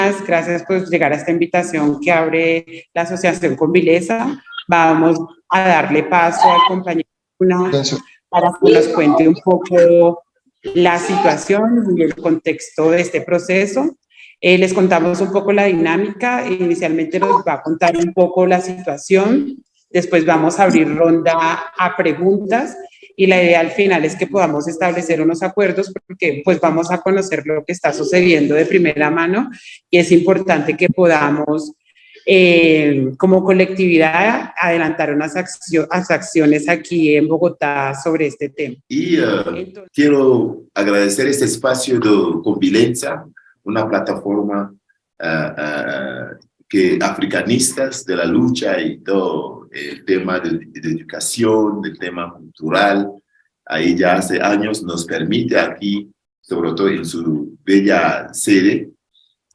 buenas, gracias por llegar a esta invitación que abre la Asociación Convileza. Vamos a darle paso al compañero para que nos cuente un poco la situación y el contexto de este proceso. Les contamos un poco la dinámica. Inicialmente nos va a contar un poco la situación, después vamos a abrir ronda a preguntas y la idea al final es que podamos establecer unos acuerdos porque pues vamos a conocer lo que está sucediendo de primera mano y es importante que podamos como colectividad adelantar unas acciones aquí en Bogotá sobre este tema. Y quiero agradecer este espacio de Convivencia, una plataforma que africanistas de la lucha y todo el tema de educación, del tema cultural, ahí ya hace años nos permite aquí, sobre todo en su bella sede,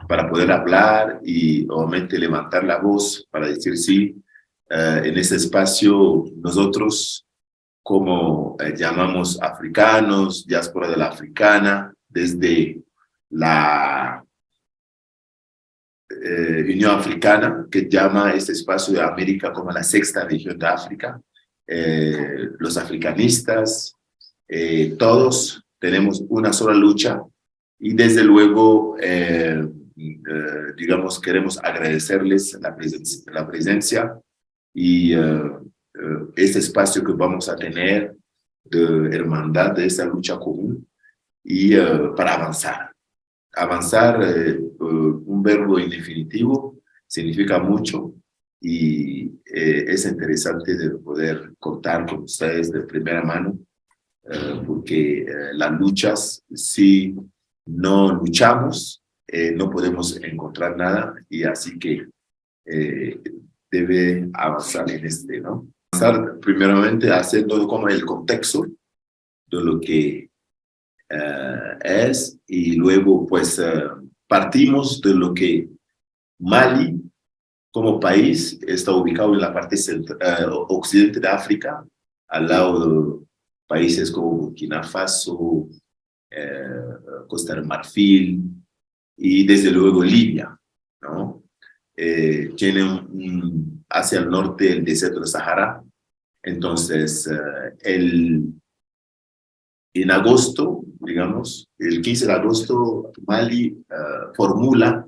para poder hablar y obviamente levantar la voz para decir sí, en ese espacio nosotros como llamamos africanos, diáspora de la africana, desde la Unión Africana, que llama este espacio de América como la sexta región de África, los africanistas, todos tenemos una sola lucha y desde luego digamos, queremos agradecerles la presencia y este espacio que vamos a tener de hermandad de esta lucha común y para avanzar. Avanzar, un verbo indefinitivo, significa mucho y es interesante de poder contar con ustedes de primera mano porque las luchas, si no luchamos, no podemos encontrar nada y así que debe avanzar en este, ¿no? Avanzar primeramente haciendo como el contexto de lo que es y luego pues partimos de lo que Mali como país está ubicado en la parte occidente de África, al lado de países como Burkina Faso, Costa de Marfil y desde luego Libia, ¿no? Tiene hacia el norte el desierto de Sahara. Entonces, en agosto, digamos, el 15 de agosto, Mali formula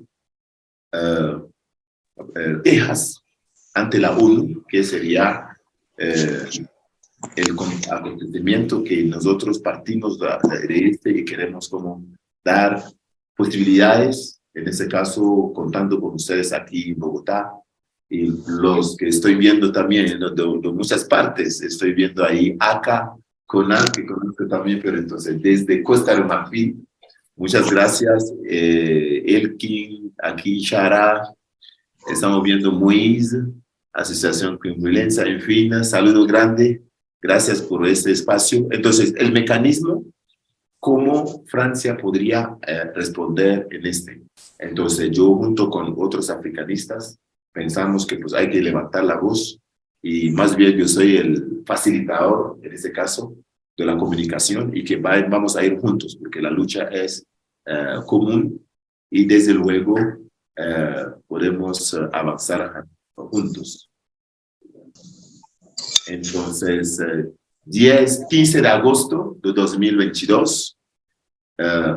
quejas ante la ONU, que sería el acontecimiento que nosotros partimos de este y queremos como dar posibilidades, en este caso contando con ustedes aquí en Bogotá, y los que estoy viendo también de muchas partes, estoy viendo ahí acá, Conan, que conozco también, pero entonces desde Costa de Marfil, muchas gracias, Elkin, aquí Shara, estamos viendo Moïse, Asociación Convivencia, en fin, saludo grande, gracias por este espacio. Entonces, el mecanismo, ¿cómo Francia podría responder en este? Entonces, yo junto con otros africanistas pensamos que pues hay que levantar la voz y más bien yo soy el facilitador, en este caso, de la comunicación y que vamos a ir juntos porque la lucha es común y desde luego podemos avanzar juntos. Entonces, 15 de agosto de 2022,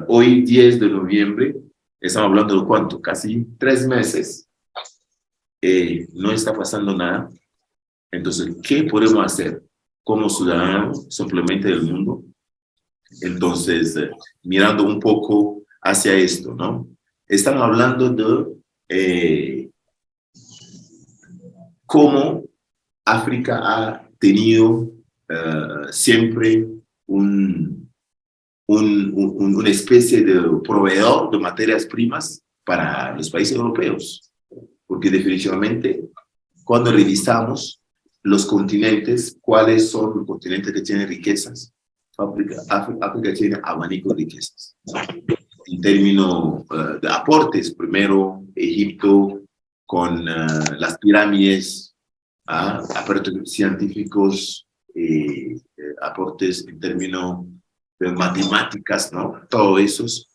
hoy 10 de noviembre, estamos hablando de cuánto, casi 3 meses, no está pasando nada. Entonces, ¿qué podemos hacer como ciudadanos simplemente del mundo? Entonces, mirando un poco hacia esto, ¿no? Estamos hablando de cómo África ha tenido siempre una especie de proveedor de materias primas para los países europeos, porque definitivamente cuando revisamos los continentes, ¿cuáles son los continentes que tienen riquezas? África tiene abanico de riquezas. En términos de aportes, primero Egipto con las pirámides, aportes científicos, aportes en términos de matemáticas, ¿no? Todos esos.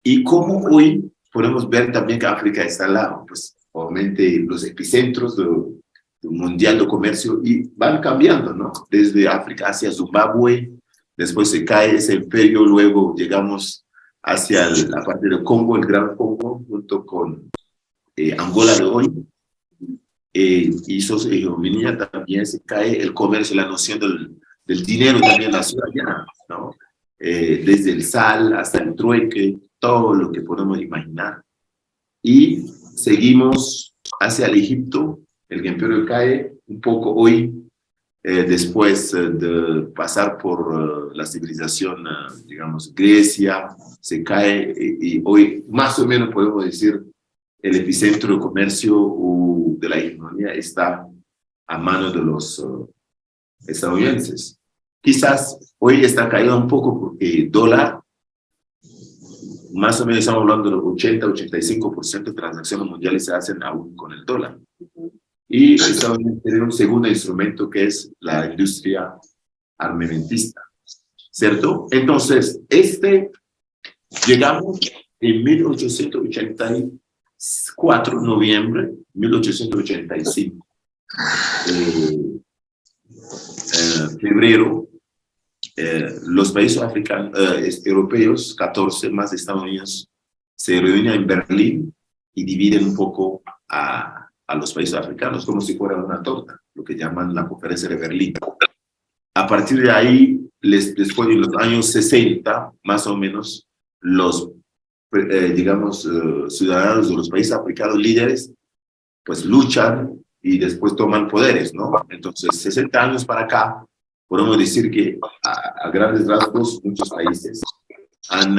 Y cómo hoy podemos ver también que África está al lado, pues obviamente los epicentros del mundial de comercio y van cambiando, ¿no? Desde África hacia Zimbabue, después se cae ese imperio, luego llegamos hacia la parte del Congo, el Gran Congo, junto con Angola de hoy, y Socio-Hegemonía también se cae, el comercio, la noción del dinero también nació allá, ¿no? Desde el sal hasta el trueque, todo lo que podemos imaginar. Y seguimos hacia el Egipto, el imperio cae un poco hoy, después de pasar por la civilización, digamos, Grecia, se cae, y hoy más o menos podemos decir el epicentro de comercio de la hegemonía está a mano de los estadounidenses. Quizás hoy está caído un poco porque el dólar, más o menos estamos hablando del 80-85% de transacciones mundiales se hacen aún con el dólar. Y Estados Unidos tiene un segundo instrumento que es la industria armamentista, ¿cierto? Entonces, llegamos en 1884, noviembre 1885, febrero, los países africanos, europeos, 14 más de Estados Unidos, se reúnen en Berlín y dividen un poco a los países africanos como si fuera una torta, lo que llaman la Conferencia de Berlín. A partir de ahí, después de los años 60, más o menos, los, digamos, ciudadanos de los países africanos líderes, pues luchan y después toman poderes, ¿no? Entonces, 60 años para acá, podemos decir que a grandes rasgos muchos países han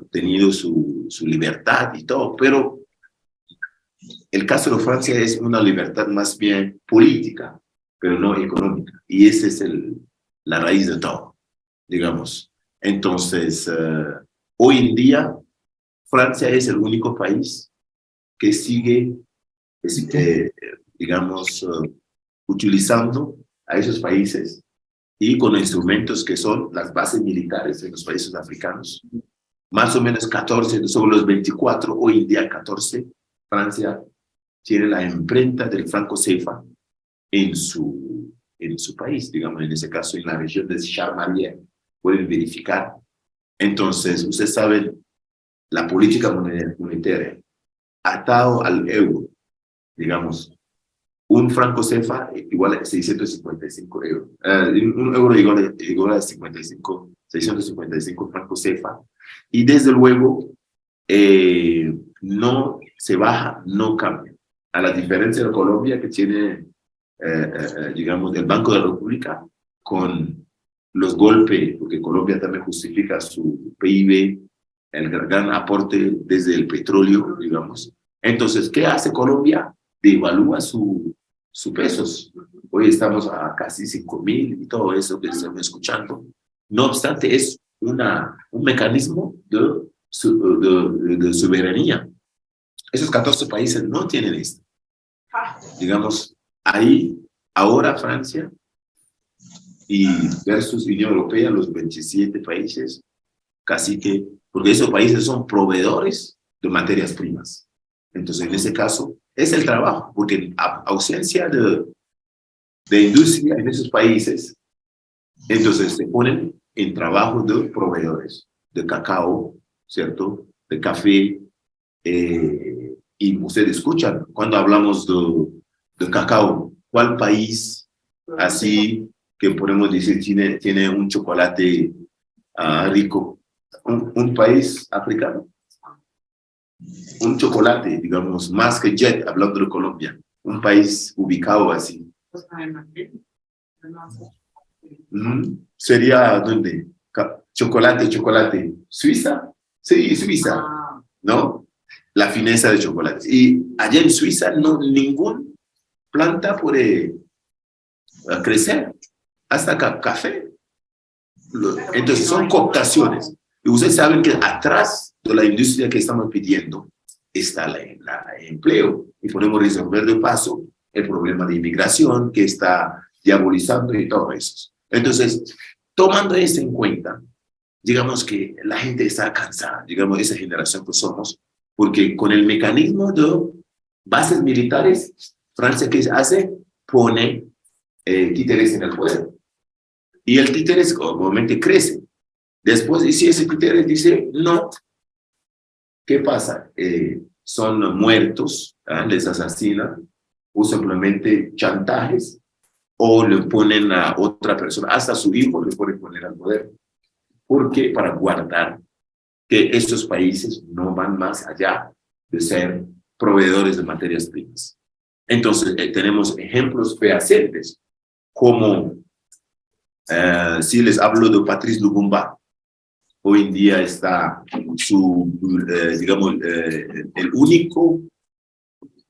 tenido su libertad y todo, pero el caso de Francia es una libertad más bien política, pero no económica. Y esa es la raíz de todo, digamos. Entonces, hoy en día, Francia es el único país que sigue, digamos, utilizando a esos países y con instrumentos que son las bases militares en los países africanos. Más o menos 14, sobre los 24, hoy en día 14, Francia tiene la imprenta del franco CFA en su país, digamos, en ese caso en la región de Charmalier, pueden verificar. Entonces, ustedes saben, la política monetaria atado al euro, digamos, un franco CFA igual a 655 euros. Un euro igual a 655 francos CFA. Y desde luego, no se baja, no cambia. A la diferencia de Colombia, que tiene, digamos, el Banco de la República, con los golpes, porque Colombia también justifica su PIB, el gran aporte desde el petróleo, digamos. Entonces, ¿qué hace Colombia? Devalúa su pesos. Hoy estamos a casi 5.000 y todo eso que estamos escuchando. No obstante, es un mecanismo de soberanía. Esos 14 países no tienen esto. Digamos, ahí, ahora Francia y versus Unión Europea, los 27 países, casi que, porque esos países son proveedores de materias primas. Entonces, en ese caso, es el trabajo, porque en ausencia de industria en esos países, entonces se ponen en trabajo de proveedores, de cacao, ¿cierto? De café, y ustedes escuchan, cuando hablamos de cacao, ¿cuál país así que podemos decir tiene un chocolate rico? ¿Un país africano? Un chocolate, digamos, más que Jet, hablando de Colombia, un país ubicado así. Sería, ¿dónde? Chocolate. ¿Suiza? Sí, Suiza, ¿no? La fineza de chocolate. Y allá en Suiza no, ninguna planta puede crecer, hasta café. Entonces son cooptaciones. Y ustedes saben que atrás de la industria que estamos pidiendo está el empleo. Y podemos resolver de paso el problema de inmigración que está diabolizando y todo eso. Entonces, tomando eso en cuenta, digamos que la gente está cansada, digamos, esa generación que somos, porque con el mecanismo de bases militares, Francia, ¿qué hace? Pone títeres en el poder. Y el títeres obviamente crece. Después, y si ese títeres dice no, ¿qué pasa? Son muertos, les asesinan, o simplemente chantajes, o le ponen a otra persona, hasta a su hijo le pueden poner al poder. ¿Por qué? Para guardar que estos países no van más allá de ser proveedores de materias primas. Entonces, tenemos ejemplos fehacientes, como si les hablo de Patrice Lumumba, hoy en día está digamos, el único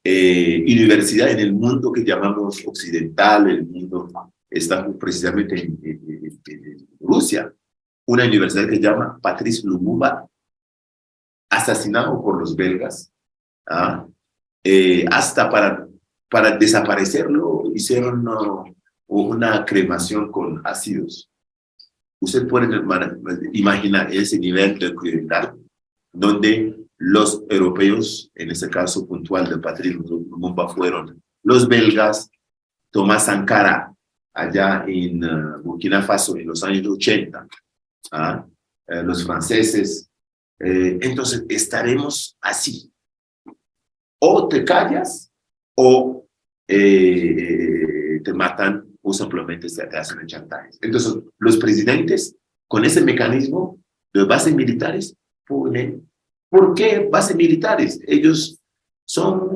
universidad en el mundo que llamamos occidental, el mundo está precisamente en Rusia, una universidad que se llama Patrice Lumumba, asesinado por los belgas, hasta para desaparecerlo hicieron una cremación con ácidos. Usted puede imaginar ese nivel de crueldad donde los europeos, en este caso puntual de Patrice Lumumba, fueron los belgas, Thomas Sankara, allá en Burkina Faso en los años 80, los franceses. Entonces estaremos así. O te callas o te matan o simplemente te hacen chantajes. Entonces los presidentes con ese mecanismo de bases militares ponen. ¿Por qué bases militares? Ellos son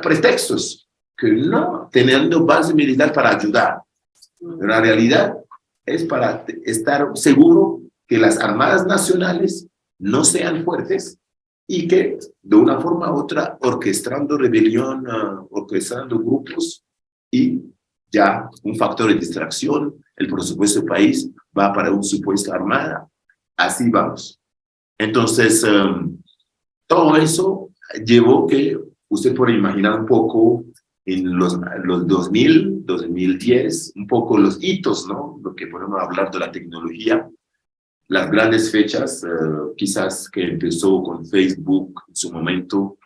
pretextos que no teniendo base militar para ayudar. Pero la realidad es para estar seguro que las armadas nacionales no sean fuertes y que de una forma u otra orquestando rebelión, orquestando grupos y ya un factor de distracción, el presupuesto del país va para un supuesto armada, así vamos. Entonces, todo eso llevó que usted puede imaginar un poco en los 2000, 2010, un poco los hitos, ¿no? Lo que podemos hablar de la tecnología, las grandes fechas, quizás que empezó con Facebook en su momento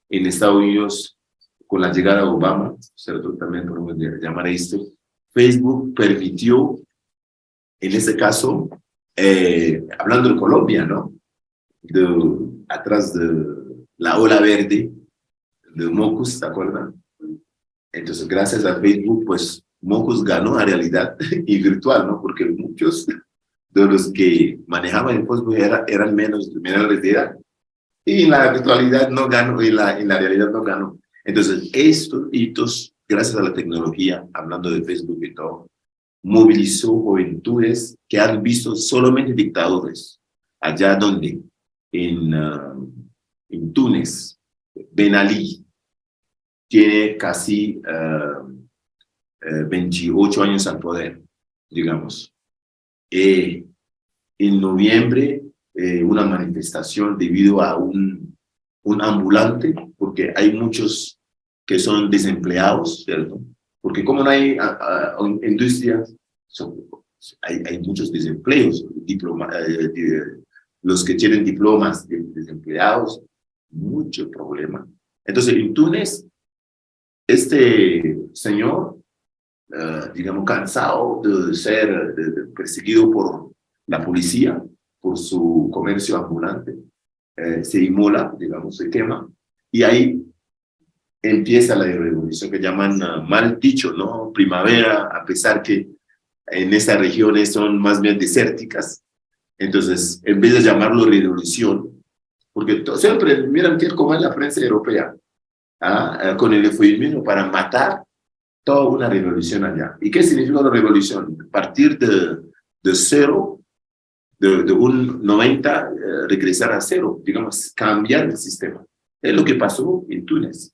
en Estados Unidos, con la llegada de Obama, ¿cierto? También podemos llamar esto. Facebook permitió, en este caso, hablando de Colombia, ¿no? Atrás de la ola verde de Mocus, ¿se acuerdan? Entonces, gracias a Facebook, pues Mocus ganó a realidad y virtual, ¿no? Porque muchos de los que manejaban el Facebook eran menores de edad. Y en la virtualidad no ganó, en la realidad no ganó. Entonces, estos hitos, gracias a la tecnología, hablando de Facebook y todo, movilizó juventudes que han visto solamente dictadores. Allá donde, en Túnez, Ben Ali tiene casi 28 años al poder, digamos. En noviembre, una manifestación debido a un ambulante, porque hay muchos que son desempleados, ¿cierto? Porque como no hay industrias, hay muchos desempleos, los que tienen diplomas desempleados, mucho problema. Entonces, en Túnez, este señor, digamos, cansado de ser perseguido por la policía, por su comercio ambulante, se inmola, digamos, se quema, y ahí empieza la revolución que llaman, mal dicho, ¿no? Primavera, a pesar que en esas regiones son más bien desérticas. Entonces, en vez de llamarlo revolución, porque siempre miran cómo es la prensa europea, con el eufemismo para matar toda una revolución allá. ¿Y qué significa la revolución? Partir de cero, de un 90, regresar a cero, digamos, cambiar el sistema. Es lo que pasó en Túnez.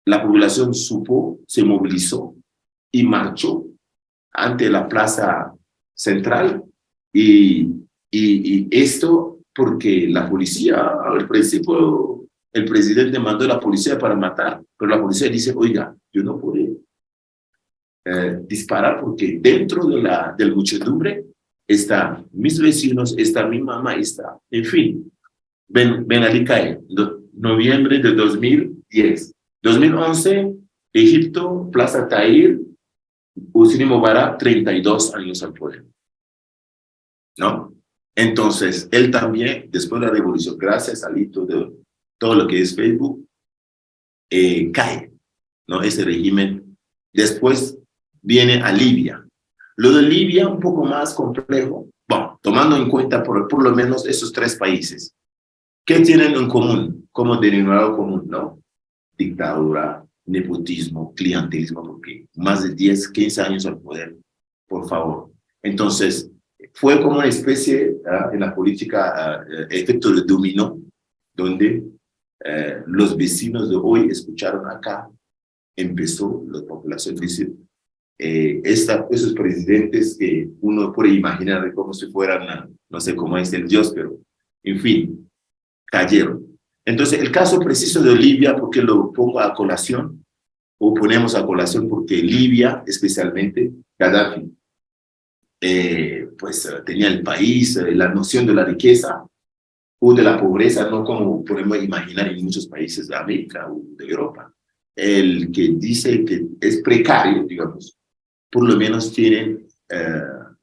La población supo, se movilizó y marchó ante la plaza central y esto porque la policía, al principio, el presidente mandó a la policía para matar, pero la policía dice, oiga, yo no puedo disparar porque dentro de la muchedumbre están mis vecinos, está mi mamá, está, en fin, Ben Ali cae. noviembre de 2010. 2011, Egipto, Plaza Tahrir, Hosni Mubarak, 32 años al poder, ¿no? Entonces, él también, después de la revolución, gracias al hito de todo lo que es Facebook, cae, ¿no? Ese régimen. Después viene a Libia. Lo de Libia, un poco más complejo, bueno, tomando en cuenta por lo menos esos tres países. ¿Qué tienen en común? Como denominador común, ¿no? Dictadura, nepotismo, clientelismo, porque más de 10, 15 años al poder, por favor. Entonces, fue como una especie en la política, efecto de dominó, donde los vecinos de hoy escucharon acá, empezó la población a decir, esos presidentes que uno puede imaginar como si fueran, no sé cómo es el Dios, pero en fin, cayeron. Entonces, el caso preciso de Libia, ¿por qué lo pongo a colación? O ponemos a colación porque Libia, especialmente Gaddafi, tenía el país, la noción de la riqueza o de la pobreza, no como podemos imaginar en muchos países de América o de Europa. El que dice que es precario, digamos, por lo menos tienen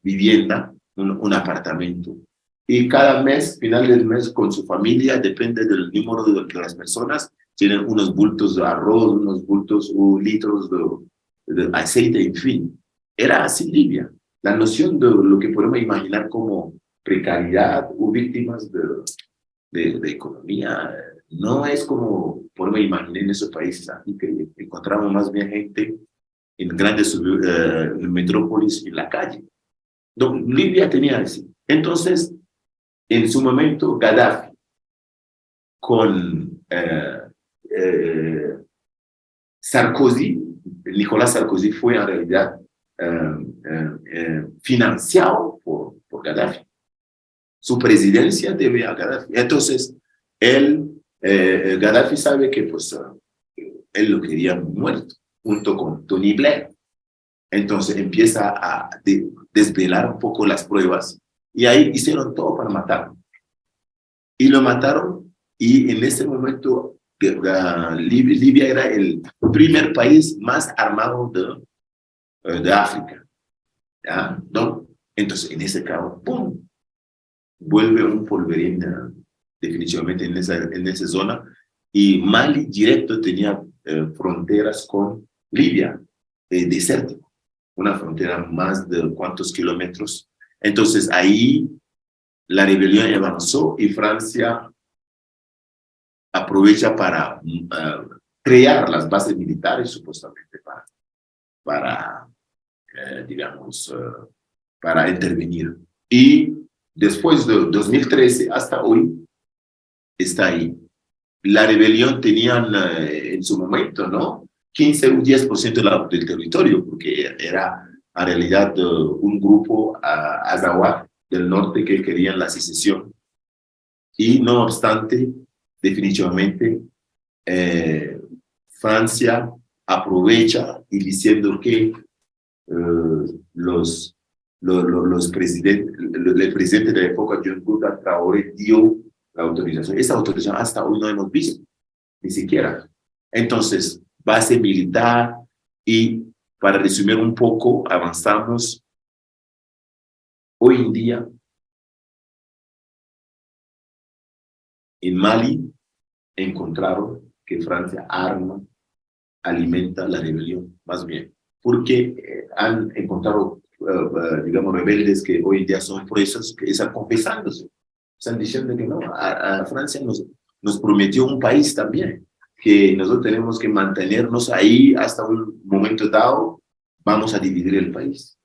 vivienda, un apartamento. Y cada mes, final del mes, con su familia, depende del número de las personas, tienen unos bultos de arroz, unos bultos o litros de aceite, en fin. Era así Libia. La noción de lo que podemos imaginar como precariedad o víctimas de economía no es como podemos imaginar en esos países aquí, que encontramos más bien gente en grandes metrópolis en la calle. No, Libia tenía así. Entonces, en su momento, Gaddafi, con Sarkozy, Nicolás Sarkozy fue en realidad financiado por Gaddafi. Su presidencia debe a Gaddafi. Entonces, Gaddafi sabe que pues, él lo quería muerto, junto con Tony Blair. Entonces empieza a desvelar un poco las pruebas y ahí hicieron todo para matarlo. Y lo mataron y en ese momento Libia era el primer país más armado de África. ¿Ya? ¿No? Entonces en ese caso, ¡pum!, vuelve un polvorín definitivamente en esa zona y Mali directo tenía fronteras con Libia, desértico. Una frontera más de cuántos kilómetros. Entonces ahí la rebelión avanzó y Francia aprovecha para crear las bases militares supuestamente para para intervenir. Y después de 2013 hasta hoy está ahí. La rebelión tenían en su momento, ¿no? 15 o 10% del territorio, porque era en realidad un grupo azawad del norte que querían la secesión. Y no obstante, definitivamente, Francia aprovecha y diciendo que el presidente de la época, John Couta Traoré, dio la autorización. Esa autorización hasta hoy no hemos visto, ni siquiera. Entonces, base militar y, para resumir un poco, avanzamos. Hoy en día, en Mali, encontraron que Francia arma, alimenta la rebelión, más bien, porque han encontrado, digamos, rebeldes que hoy en día son presos, que están confesándose, están diciendo que no, a Francia nos prometió un país también, que nosotros tenemos que mantenernos ahí hasta un momento dado, vamos a dividir el país.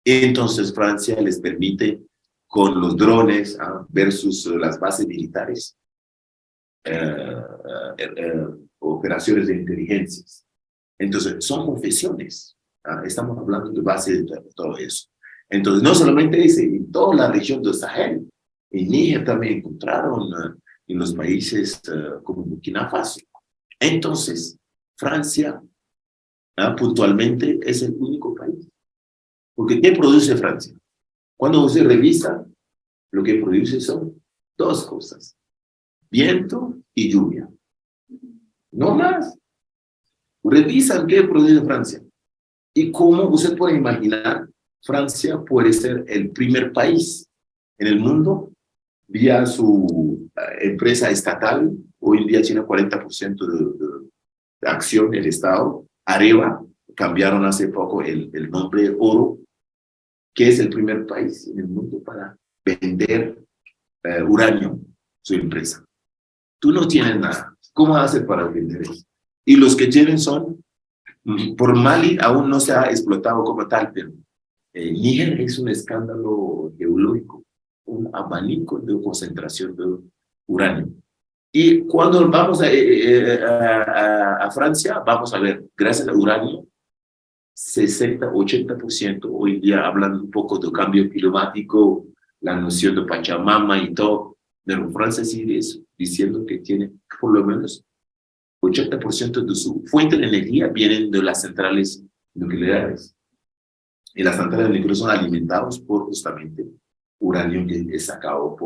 Entonces Francia les permite, con los drones versus las bases militares, operaciones de inteligencias. Entonces, son confesiones. Estamos hablando de base de todo eso. Entonces, no solamente ese, en toda la región de Sahel, en Níger también encontraron, en los países como Burkina Faso. Entonces, Francia, puntualmente, es el único país. Porque, ¿qué produce Francia? Cuando usted revisa, lo que produce son dos cosas. viento y lluvia. No más. Revisan qué produce Francia. Y cómo usted puede imaginar, Francia puede ser el primer país en el mundo vía su empresa estatal. Hoy en día tiene 40% de acción del Estado. Areva, cambiaron hace poco el nombre Oro, que es el primer país en el mundo para vender uranio, su empresa. Tú no tienes nada. ¿Cómo haces para vender eso? Y los que tienen son, por Mali aún no se ha explotado como tal, pero Níger es un escándalo geológico, un abanico de concentración de uranio. Y cuando vamos a Francia, vamos a ver, gracias al uranio, 60-80%, hoy día hablando un poco de cambio climático, la noción de Pachamama y todo, pero Francia sigue diciendo que tiene por lo menos 80% de su fuente de energía vienen de las centrales nucleares. Y las centrales nucleares son alimentadas por justamente uranio que es sacado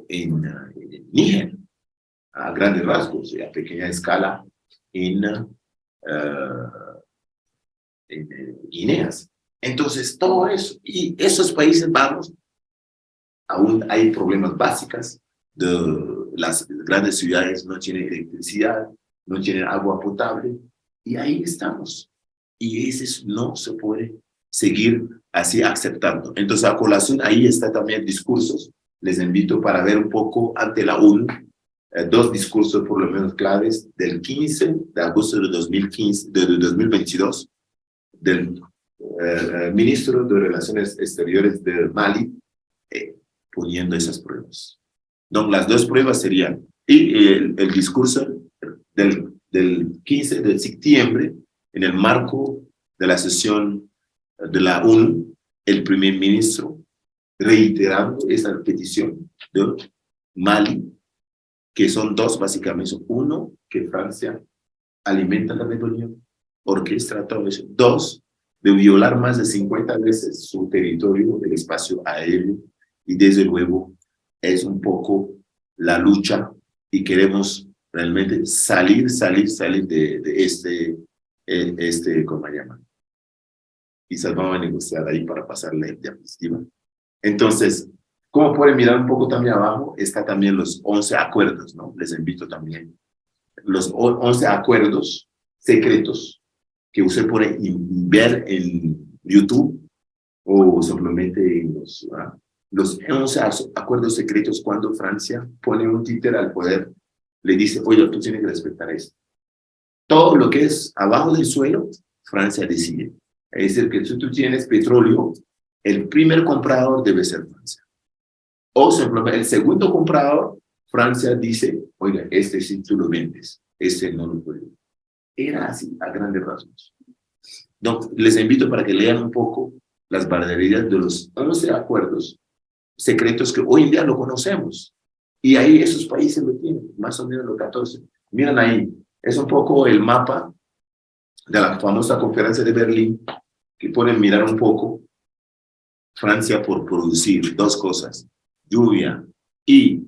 en Níger, a grandes rasgos, a pequeña escala en Guineas. Entonces, todo eso, y esos países, vamos, aún hay problemas básicos de las grandes ciudades, no tienen electricidad, no tienen agua potable, y ahí estamos. Y ese no se puede seguir así aceptando. Entonces, a colación, ahí está también discursos. Les invito para ver un poco ante la ONU, dos discursos por lo menos claves, del 15 de agosto de 2022, del ministro de Relaciones Exteriores de Mali, poniendo esas pruebas. No, las dos pruebas serían, y el discurso del 15 de septiembre, en el marco de la sesión de la ONU, el primer ministro reiterando esa petición de Mali, que son dos básicamente. Uno, que Francia alimenta la rebelión, orquestra todo eso. Dos, de violar más de 50 veces su territorio, el espacio aéreo, y desde luego es un poco la lucha y queremos realmente salir de ¿cómo se llama? Quizás vamos a negociar ahí para pasar la diapositiva. Entonces, como pueden mirar un poco también abajo, está también los 11 acuerdos, ¿no? Les invito también. Los 11 acuerdos secretos que usted puede ver en YouTube o simplemente en los 11 acuerdos secretos cuando Francia pone un títere al poder, le dice, oye, tú tienes que respetar esto. Todo lo que es abajo del suelo, Francia decide. Es decir, que si tú tienes petróleo, el primer comprador debe ser Francia. O simplemente el segundo comprador, Francia dice, oiga, este sí tú lo vendes, este no lo puedes. Era así, a grandes rasgos. Entonces, les invito para que lean un poco las barbaridades de los 11 acuerdos secretos que hoy en día lo conocemos. Y ahí esos países lo tienen, más o menos los 14. Miren ahí, es un poco el mapa de la famosa conferencia de Berlín, que pueden mirar un poco. Francia por producir dos cosas, lluvia y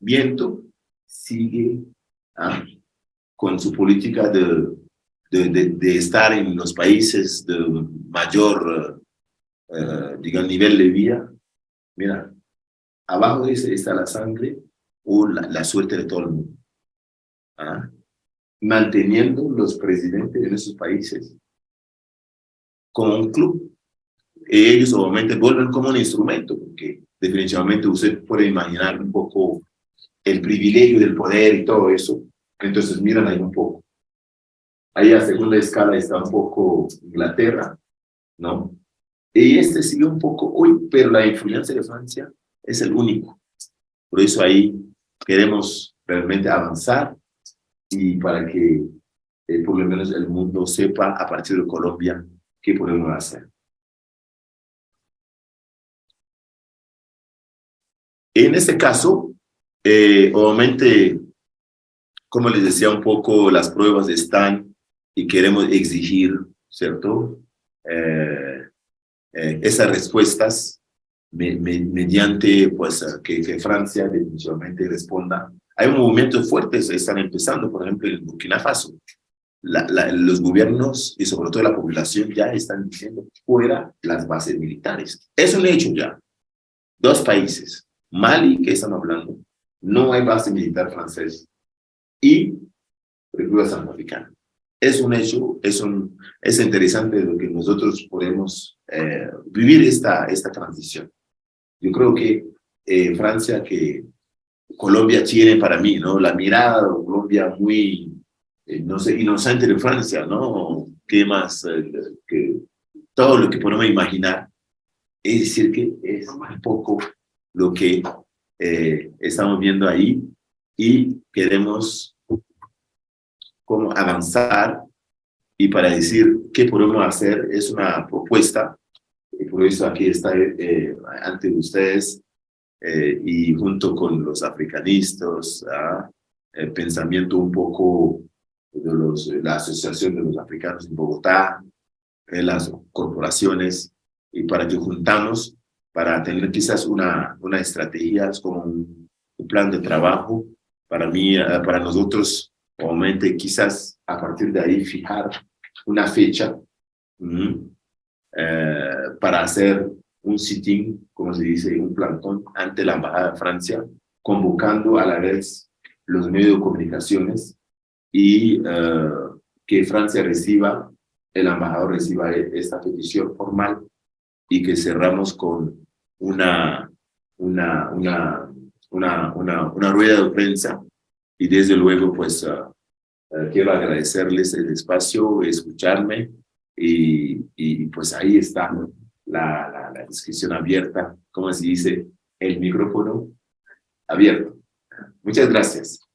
viento, sigue con su política de estar en los países de mayor, digamos, nivel de vida. Mira, abajo de ese está la sangre o la suerte de todo el mundo. Manteniendo los presidentes de esos países como un club. Ellos obviamente vuelven como un instrumento, porque definitivamente usted puede imaginar un poco el privilegio del poder y todo eso. Entonces miran ahí un poco. Ahí a segunda escala está un poco Inglaterra, ¿no? Y sigue un poco hoy, pero la influencia de Francia es el único. Por eso ahí queremos realmente avanzar y para que por lo menos el mundo sepa a partir de Colombia qué podemos hacer. En este caso, obviamente, como les decía un poco, las pruebas están y queremos exigir, ¿cierto? Esas respuestas mediante pues, que Francia definitivamente responda. Hay movimientos fuertes que están empezando, por ejemplo, en Burkina Faso. Los gobiernos y sobre todo la población ya están diciendo fuera las bases militares. Es un hecho ya. 2 países, Mali, que están hablando, no hay base militar francesa, y República Centroafricana. Es un hecho, es interesante lo que nosotros podemos vivir esta transición. Yo creo que Francia, que Colombia tiene para mí, ¿no? La mirada de Colombia muy, no sé, inocente de Francia, ¿no? ¿Qué más? Que todo lo que podemos imaginar. Es decir, que es un poco lo que estamos viendo ahí y queremos como avanzar, y para decir qué podemos hacer es una propuesta, y por eso aquí está ante ustedes, y junto con los africanistas, el pensamiento un poco de la Asociación de los Africanos en Bogotá, las corporaciones, y para que juntamos, para tener quizás una estrategia, como un plan de trabajo, para mí, para nosotros, obviamente quizás a partir de ahí fijar una fecha para hacer un sitting, como se dice, un plantón ante la Embajada de Francia, convocando a la vez los medios de comunicaciones y que Francia reciba, el embajador reciba esta petición formal, y que cerramos con una rueda de prensa. Y desde luego, pues, quiero agradecerles el espacio, escucharme, y pues ahí está la discusión abierta, como se dice, el micrófono abierto. Muchas gracias.